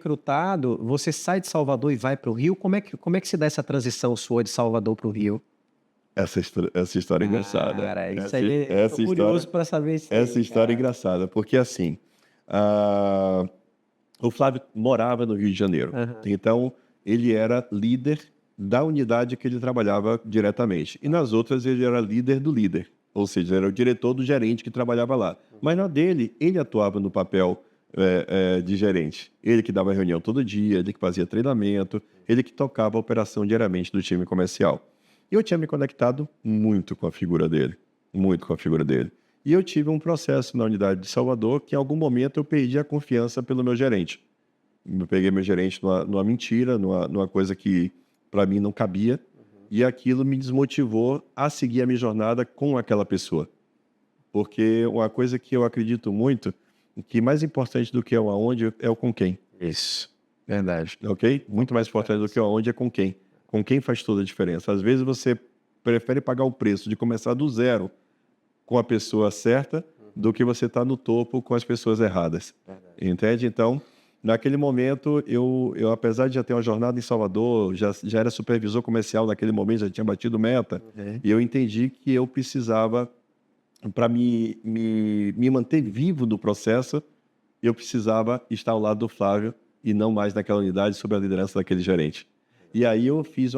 recrutado, você sai de Salvador e vai para o Rio? Como é que se dá essa transição sua de Salvador para o Rio? Essa história é engraçada. Cara, isso Essa aí, tô essa história curioso para saber isso essa aí, história é cara. engraçada, porque assim, ah, o Flávio morava no Rio de Janeiro, Aham. então ele era líder da unidade que ele trabalhava diretamente, e nas outras ele era líder do líder, ou seja, era o diretor do gerente que trabalhava lá. Mas na dele, ele atuava no papel, de gerente. Ele que dava reunião todo dia, ele que fazia treinamento, ele que tocava a operação diariamente do time comercial. E eu tinha me conectado muito com a figura dele, muito com a figura dele. E eu tive um processo na unidade de Salvador que, em algum momento, eu perdi a confiança pelo meu gerente. Eu peguei meu gerente numa mentira, numa coisa que para mim não cabia, e aquilo me desmotivou a seguir a minha jornada com aquela pessoa. Porque uma coisa que eu acredito muito, que mais importante do que o aonde é o com quem, Isso, verdade. ok? Muito mais importante do que o aonde é com quem. Com quem faz toda a diferença. Às vezes você prefere pagar o preço de começar do zero com a pessoa certa do que você estar no topo com as pessoas erradas. Verdade. Entende? Então, naquele momento, eu apesar de já ter uma jornada em Salvador, já era supervisor comercial naquele momento, já tinha batido meta, Uhum. e eu entendi que eu precisava, para me manter vivo no processo, eu precisava estar ao lado do Flávio e não mais naquela unidade sob a liderança daquele gerente. E aí eu fiz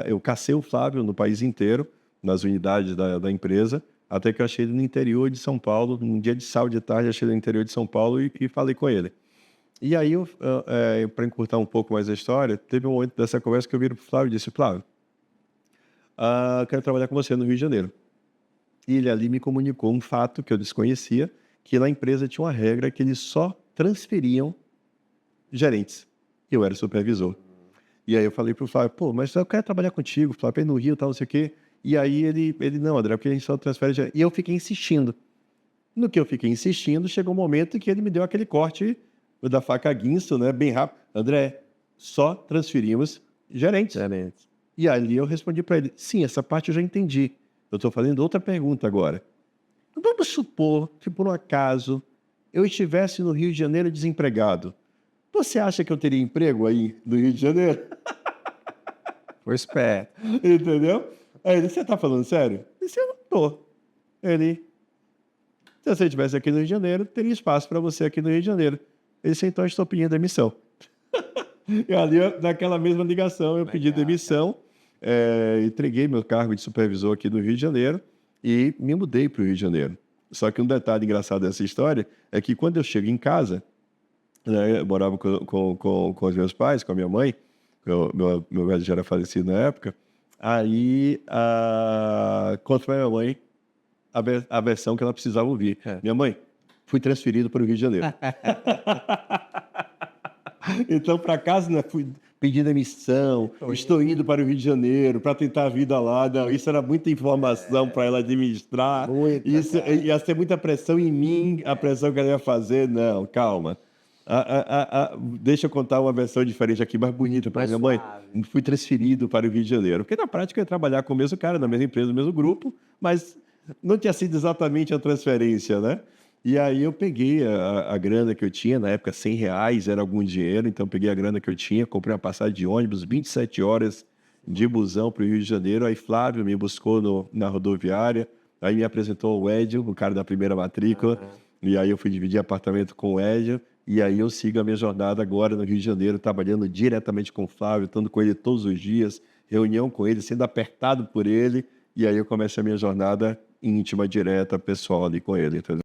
eu cacei o Flávio no país inteiro, nas unidades da empresa, até que eu achei ele no interior de São Paulo, num dia de sábado de tarde, achei ele no interior de São Paulo e falei com ele. E aí, para encurtar um pouco mais a história, teve um momento dessa conversa que eu viro para o Flávio e disse: Flávio, quero trabalhar com você no Rio de Janeiro. E ele ali me comunicou um fato que eu desconhecia, que na empresa tinha uma regra que eles só transferiam gerentes. Eu era supervisor. E aí eu falei pro Flávio: "Pô, mas eu quero trabalhar contigo, Flávio, no Rio, tal, não sei o quê". E aí ele: "Não, André, porque a gente só transfere gerente". E eu fiquei insistindo. No que eu fiquei insistindo, chegou um momento que ele me deu aquele corte da faca a guinso, né, bem rápido: "André, só transferimos gerentes". Excelente. E ali eu respondi para ele: "Sim, essa parte eu já entendi. Eu estou fazendo outra pergunta agora. Vamos supor que, por um acaso, eu estivesse no Rio de Janeiro desempregado. Você acha que eu teria emprego aí no Rio de Janeiro?" Foi esperto. Entendeu? Aí ele: "Você tá falando sério?" Eu disse: "Eu não tô". Ele: "Se você estivesse aqui no Rio de Janeiro, teria espaço para você aqui no Rio de Janeiro". Ele disse: "Então eu estou pedindo demissão". E ali, naquela mesma ligação, eu pedi Legal, cara. demissão, entreguei meu cargo de supervisor aqui no Rio de Janeiro e me mudei para o Rio de Janeiro. Só que um detalhe engraçado dessa história é que quando eu chego em casa, né, eu morava com os meus pais, com a minha mãe, meu velho já era falecido na época, aí, conto pra minha mãe a versão que ela precisava ouvir. Hã. "Minha mãe, fui transferido para o Rio de Janeiro". Então, para casa, né, fui pedir demissão, Tô estou indo. indo para o Rio de Janeiro para tentar a vida lá. Não, isso era muita informação para ela administrar, Muita, isso cara. ia ser muita pressão em mim, a pressão que ela ia fazer. Não, calma. Deixa eu contar uma versão diferente aqui, mais bonita para Mais minha mãe. suave. Fui transferido para o Rio de Janeiro, porque na prática eu ia trabalhar com o mesmo cara, na mesma empresa, no mesmo grupo, mas não tinha sido exatamente a transferência, né? E aí eu peguei a grana que eu tinha, na época R$ 100 era algum dinheiro, então peguei a grana que eu tinha, comprei uma passagem de ônibus, 27 horas de busão para o Rio de Janeiro, aí Flávio me buscou na rodoviária, aí me apresentou o Edio, o cara da primeira matrícula, Aham. e aí eu fui dividir apartamento com o Edio, e aí eu sigo a minha jornada agora no Rio de Janeiro, trabalhando diretamente com o Flávio, estando com ele todos os dias, reunião com ele, sendo apertado por ele, e aí eu começo a minha jornada íntima, direta, pessoal ali com ele, entendeu?